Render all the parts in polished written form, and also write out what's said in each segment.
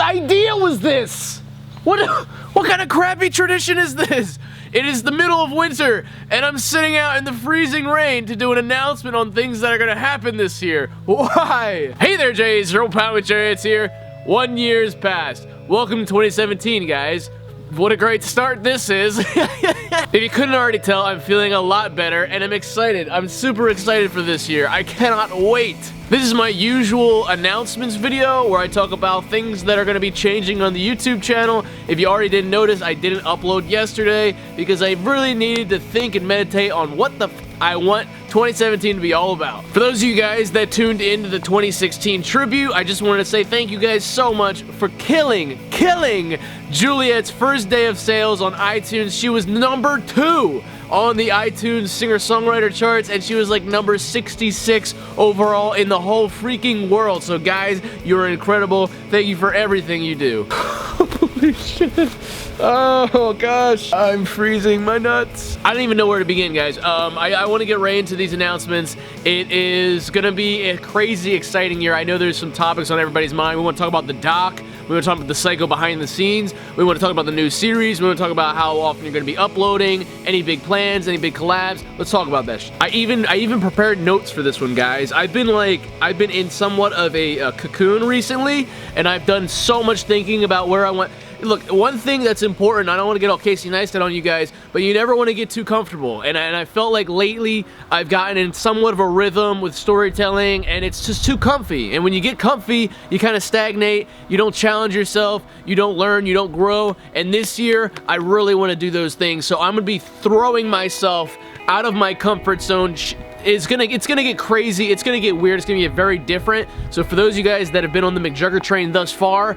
idea was this? What kind of crappy tradition is this? It is the middle of winter, and I'm sitting out in the freezing rain to do an announcement on things that are gonna happen this year. Why? Hey there, Jays, your old pal with Chariots here. 1 year's passed. Welcome to 2017, guys. What a great start this is. If you couldn't already tell, I'm feeling a lot better, and I'm excited. I'm super excited for this year. I cannot wait. This is my usual announcements video where I talk about things that are going to be changing on the YouTube channel. If you already didn't notice, I didn't upload yesterday because I really needed to think and meditate on what the I want 2017 to be all about. For those of you guys that tuned into the 2016 tribute, I just wanted to say thank you guys so much for killing Juliet's first day of sales on iTunes. She was number 2 on the iTunes singer-songwriter charts, and she was like number 66 overall in the whole freaking world. So guys, you're incredible. Thank you for everything you do. Holy shit. Oh gosh, I'm freezing my nuts. I don't even know where to begin, guys. I want to get right into these announcements. It is gonna be a crazy exciting year. I know there's some topics on everybody's mind. We want to talk about the doc. We want to talk about the Psycho behind the scenes. We want to talk about the new series. We want to talk about how often you're going to be uploading, any big plans, any big collabs. Let's talk about that. I even prepared notes for this one, guys. I've been in somewhat of a cocoon recently, and I've done so much thinking about where I want. Look, one thing that's important, I don't want to get all Casey Neistat on you guys, but you never want to get too comfortable. And I felt like lately I've gotten in somewhat of a rhythm with storytelling, and it's just too comfy. And when you get comfy, you kind of stagnate, you don't challenge yourself, you don't learn, you don't grow. And this year, I really want to do those things. So I'm going to be throwing myself out of my comfort zone. It's gonna get crazy, it's gonna get weird, it's gonna get very different. So for those of you guys that have been on the McJugger train thus far,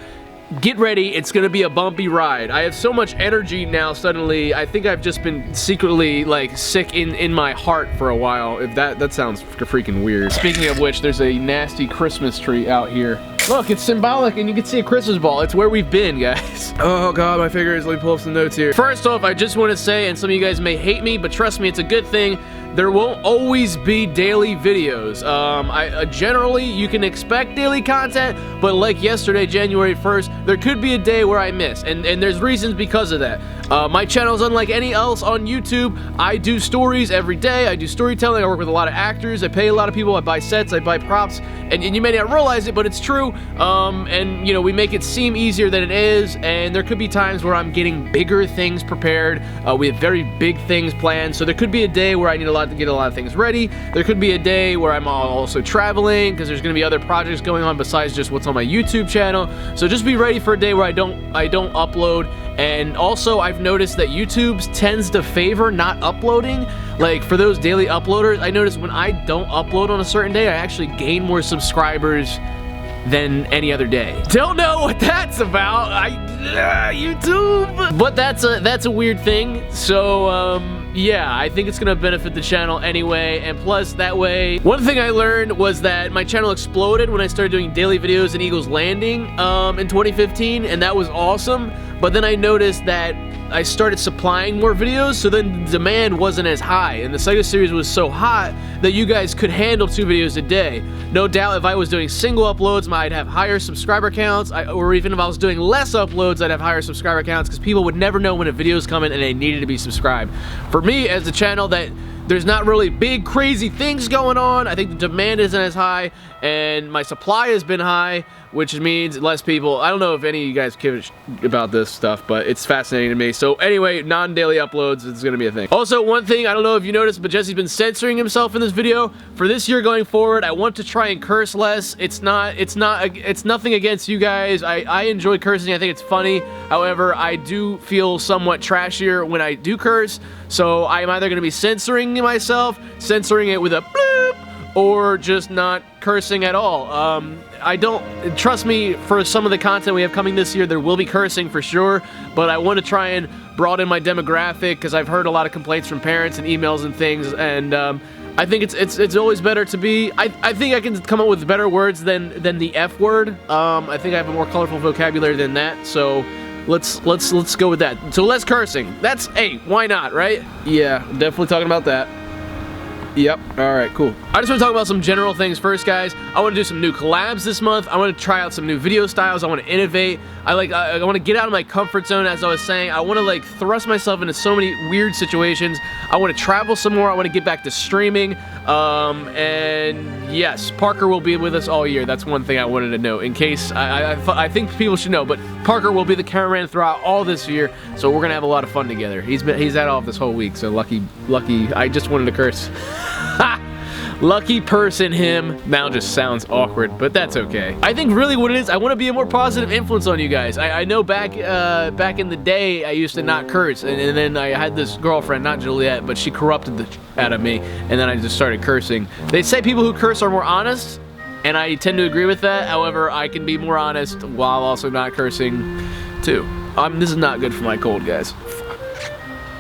get ready, it's gonna be a bumpy ride. I have so much energy now suddenly. I think I've just been secretly like sick in my heart for a while. If that sounds freaking weird. Speaking of which, there's a nasty Christmas tree out here. Look, it's symbolic and you can see a Christmas ball. It's where we've been, guys. Oh god, my fingers. Let me pull up some notes here. First off, I just want to say, and some of you guys may hate me, but trust me, it's a good thing. There won't always be daily videos. Generally, you can expect daily content, but like yesterday, January 1st, there could be a day where I miss, and there's reasons because of that. My channel is unlike any else on YouTube. I do stories every day. I do storytelling. I work with a lot of actors. I pay a lot of people. I buy sets. I buy props, and you may not realize it, but it's true. And you know, we make it seem easier than it is, and there could be times where I'm getting bigger things prepared. We have very big things planned, so there could be a day where I need to get a lot of things ready. There could be a day where I'm also traveling because there's going to be other projects going on besides just what's on my YouTube channel. So just be ready for a day where I don't upload. And also, I've noticed that YouTube tends to favor not uploading. Like for those daily uploaders, I notice when I don't upload on a certain day, I actually gain more subscribers than any other day. Don't know what that's about. YouTube. But that's a weird thing. So yeah, I think it's gonna benefit the channel anyway, and plus that way, one thing I learned was that my channel exploded when I started doing daily videos in Eagles Landing in 2015, and that was awesome. But then I noticed that I started supplying more videos, so then the demand wasn't as high, and the Psycho series was so hot that you guys could handle 2 videos a day. No doubt if I was doing single uploads, I'd have higher subscriber counts, or even if I was doing less uploads, I'd have higher subscriber counts, because people would never know when a video is coming and they needed to be subscribed. For me, as a channel that there's not really big crazy things going on, I think the demand isn't as high, and my supply has been high, which means less people. I don't know if any of you guys care about this stuff, but it's fascinating to me. So anyway, non-daily uploads is gonna be a thing. Also, one thing, I don't know if you noticed, but Jesse's been censoring himself in this video. For this year going forward, I want to try and curse less. It's nothing against you guys. I enjoy cursing, I think it's funny. However, I do feel somewhat trashier when I do curse. So I'm either gonna be censoring myself, censoring it with a bloop, or just not cursing at all. I don't, trust me, for some of the content we have coming this year, there will be cursing for sure, but I want to try and broaden my demographic because I've heard a lot of complaints from parents and emails and things, and I think it's always better to be, I think I can come up with better words than the F word. I think I have a more colorful vocabulary than that, so let's go with that. So less cursing. That's, hey, why not, right? Yeah, definitely talking about that. Yep. All right, cool. I just want to talk about some general things first, guys. I want to do some new collabs this month. I want to try out some new video styles. I want to innovate. I want to get out of my comfort zone, as I was saying. I want to like thrust myself into so many weird situations. I want to travel some more. I want to get back to streaming. And yes, Parker will be with us all year. That's one thing I wanted to note in case I think people should know, but Parker will be the cameraman throughout all this year. So we're gonna have a lot of fun together. He's had off this whole week, so lucky. I just wanted to curse. Lucky person him. Now just sounds awkward, but that's okay. I think really what it is, I want to be a more positive influence on you guys. I know back in the day, I used to not curse, and then I had this girlfriend, not Juliet, but she corrupted the out of me, and then I just started cursing. They say people who curse are more honest, and I tend to agree with that. However, I can be more honest while also not cursing too. This is not good for my cold, guys.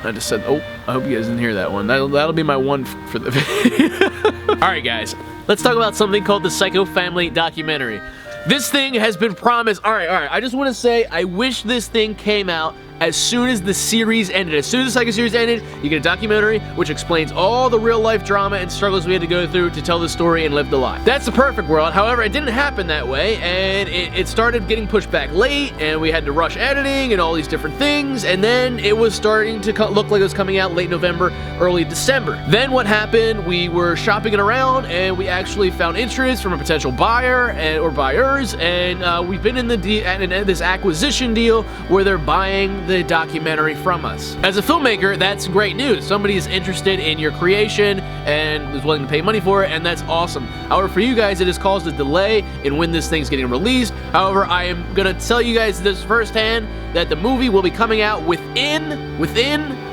I just said, oh, I hope you guys didn't hear that one. That'll be my one for the video. Alright guys, let's talk about something called the Psycho Family documentary. This thing has been promised. Alright, I just want to say, I wish this thing came out as soon as the series ended. As soon as the Psycho series ended, you get a documentary which explains all the real life drama and struggles we had to go through to tell the story and live the life. That's the perfect world. However, it didn't happen that way, and it started getting pushed back late, and we had to rush editing and all these different things, and then it was starting to look like it was coming out late November, early December. Then what happened, we were shopping it around, and we actually found interest from a potential buyer or buyers, and we've been in this acquisition deal where they're buying the documentary from us. As a filmmaker, that's great news. Somebody is interested in your creation and is willing to pay money for it, and that's awesome. However, for you guys, it has caused a delay in when this thing's getting released. However, I am gonna tell you guys this firsthand, that the movie will be coming out within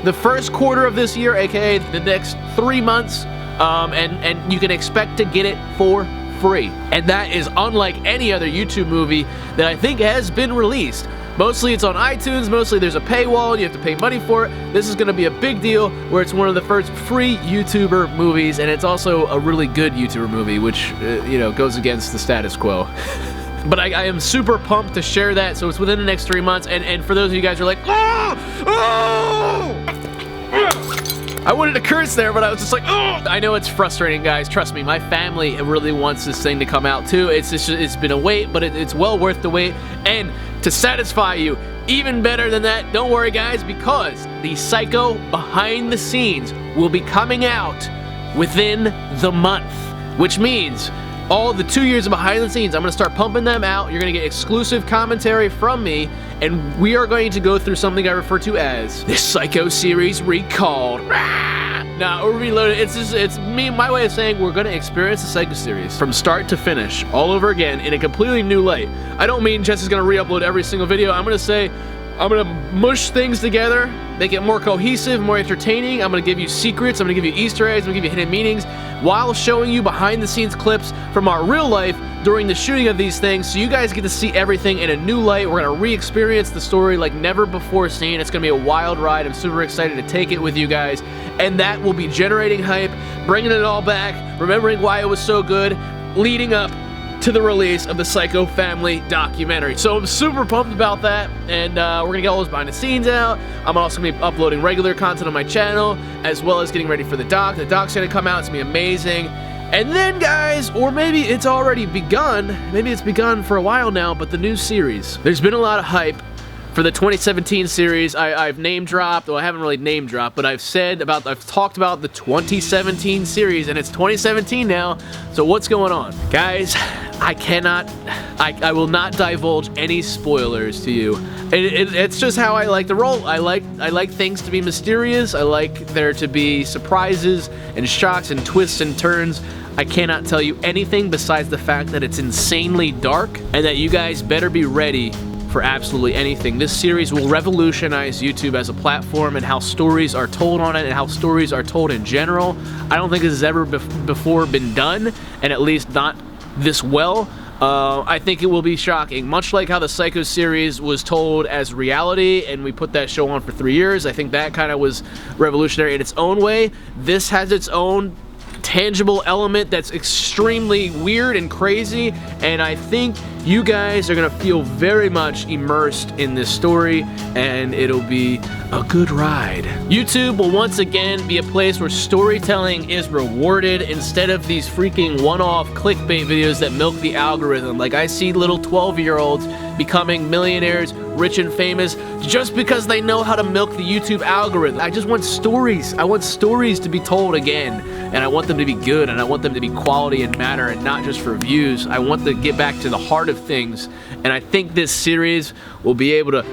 the first quarter of this year, aka the next 3 months, and you can expect to get it for free. And that is unlike any other YouTube movie that I think has been released. Mostly it's on iTunes, mostly there's a paywall, and you have to pay money for it. This is gonna be a big deal where it's one of the first free YouTuber movies, and it's also a really good YouTuber movie, which, goes against the status quo. But I am super pumped to share that, so it's within the next 3 months, and for those of you guys who are like, I wanted to curse there, but I was just like, oh! I know it's frustrating, guys. Trust me, my family really wants this thing to come out too. It's been a wait, but it's well worth the wait. And to satisfy you, even better than that, don't worry, guys, because the Psycho behind the scenes will be coming out within the month, which means all the 2 years of behind the scenes, I'm going to start pumping them out. You're going to get exclusive commentary from me, and we are going to go through something I refer to as the Psycho Series Recalled. Nah, or Reloaded. It's my way of saying we're going to experience the Psycho Series from start to finish, all over again, in a completely new light. I don't mean Jess is going to re-upload every single video. I'm going to say, I'm going to mush things together, make it more cohesive, more entertaining. I'm going to give you secrets, I'm going to give you Easter eggs, I'm going to give you hidden meanings, while showing you behind the scenes clips from our real life during the shooting of these things, so you guys get to see everything in a new light. We're going to re-experience the story like never before seen. It's going to be a wild ride. I'm super excited to take it with you guys, and that will be generating hype, bringing it all back, remembering why it was so good, leading up to the release of the Psycho Family documentary. So I'm super pumped about that, and we're gonna get all those behind the scenes out. I'm also gonna be uploading regular content on my channel, as well as getting ready for the doc. The doc's gonna come out, it's gonna be amazing. And then, guys, or maybe it's already begun, maybe it's begun for a while now, but the new series. There's been a lot of hype for the 2017 series. I've name dropped, well, I haven't really name dropped, but I've talked about the 2017 series, and it's 2017 now, so what's going on? Guys, I will not divulge any spoilers to you. It's just how I like to roll. I like things to be mysterious. I like there to be surprises and shocks and twists and turns. I cannot tell you anything besides the fact that it's insanely dark, and that you guys better be ready for absolutely anything. This series will revolutionize YouTube as a platform, and how stories are told on it, and how stories are told in general. I don't think this has ever before been done, and at least not this well. I think it will be shocking, much like how the Psycho series was told as reality, and we put that show on for 3 years. I think that kind of was revolutionary in its own way. This has its own tangible element that's extremely weird and crazy, and I think you guys are gonna feel very much immersed in this story, and it'll be a good ride. YouTube will once again be a place where storytelling is rewarded instead of these freaking one-off clickbait videos that milk the algorithm. Like, I see little 12-year-olds becoming millionaires, rich and famous, just because they know how to milk the YouTube algorithm. I just want stories. I want stories to be told again, and I want them to be good, and I want them to be quality and matter, and not just for views. I want to get back to the heart of things, and I think this series will be able to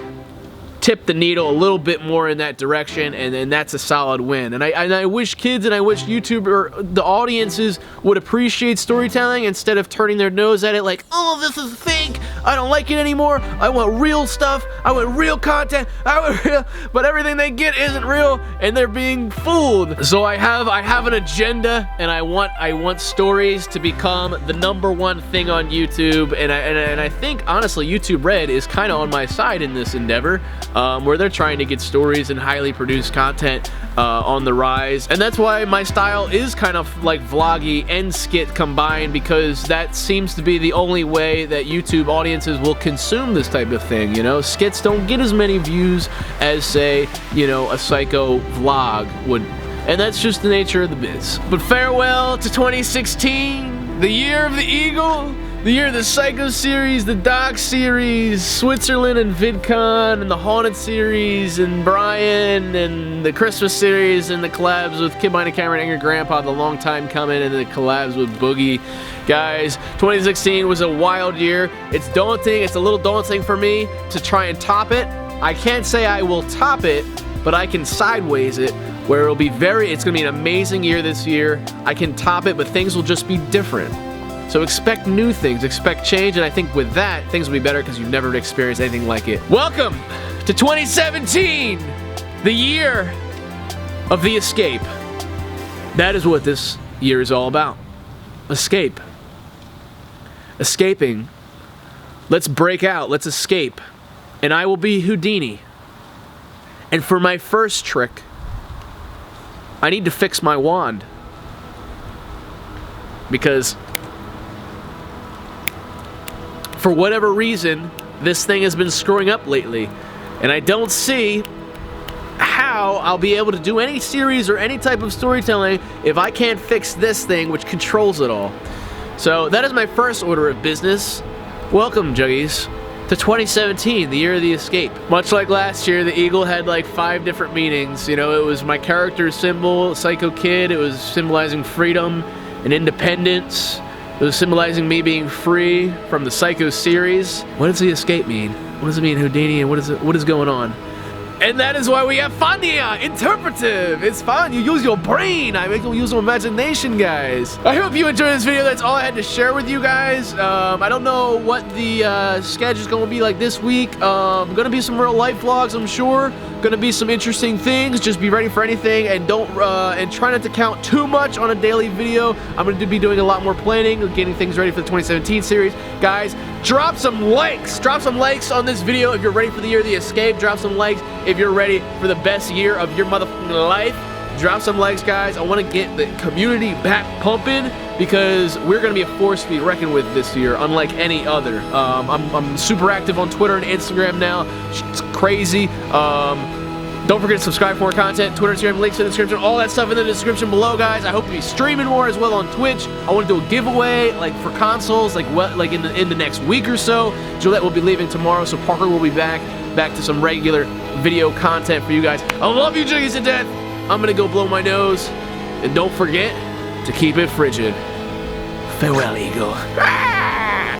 tip the needle a little bit more in that direction, and then that's a solid win. And I wish kids and I wish YouTuber, the audiences would appreciate storytelling instead of turning their nose at it like, oh, this is fake, I don't like it anymore, I want real stuff, I want real content, but everything they get isn't real, and they're being fooled. So I have an agenda, and I want stories to become the #1 thing on YouTube, and I think honestly YouTube Red is kind of on my side in this endeavor. Where they're trying to get stories and highly produced content on the rise. And that's why my style is kind of like vloggy and skit combined, because that seems to be the only way that YouTube audiences will consume this type of thing, you know? Skits don't get as many views as, say, you know, a Psycho vlog would. And that's just the nature of the biz. But farewell to 2016, the year of the eagle, the year of the Psycho series, the Doc series, Switzerland and VidCon, and the Haunted series, and Brian, and the Christmas series, and the collabs with Kid Behind the Camera and Angry Grandpa, the long time coming, and the collabs with Boogie. Guys, 2016 was a wild year. It's daunting. It's a little daunting for me to try and top it. I can't say I will top it, but I can sideways it, where it'll be it's gonna be an amazing year this year. I can top it, but things will just be different. So expect new things, expect change, and I think with that, things will be better because you've never experienced anything like it. Welcome to 2017, the year of the escape. That is what this year is all about. Escape. Escaping. Let's break out, let's escape. And I will be Houdini. And for my first trick, I need to fix my wand. Because for whatever reason, this thing has been screwing up lately, and I don't see how I'll be able to do any series or any type of storytelling if I can't fix this thing which controls it all. So that is my first order of business. Welcome, Juggies, to 2017, the year of the escape. Much like last year, the eagle had like 5 different meanings. You know, it was my character symbol, Psycho Kid. It was symbolizing freedom and independence. It was symbolizing me being free from the Psycho series. What does the escape mean? What does it mean, Houdini, and what is going on? And that is why we have Fania, interpretive. It's fun, you use your brain. I make you use your imagination, guys. I hope you enjoyed this video. That's all I had to share with you guys. I don't know what the schedule is gonna be like this week. Gonna be some real life vlogs, I'm sure. Gonna be some interesting things. Just be ready for anything, and don't and try not to count too much on a daily video. I'm gonna be doing a lot more planning, getting things ready for the 2017 series. Guys, drop some likes. Drop some likes on this video if you're ready for the year of the escape. Drop some likes if you're ready for the best year of your motherfucking life. Drop some likes, guys. I want to get the community back pumping, because we're going to be a force to be reckoned with this year, unlike any other. I'm super active on Twitter and Instagram now. It's crazy. Don't forget to subscribe for more content. Twitter, Instagram, links in the description. All that stuff in the description below, guys. I hope to be streaming more as well on Twitch. I want to do a giveaway, like for consoles, like in the next week or so. Gillette will be leaving tomorrow, so Parker will be back to some regular video content for you guys. I love you, Juggies, to death. I'm gonna go blow my nose, and don't forget to keep it frigid. Farewell, Eagle.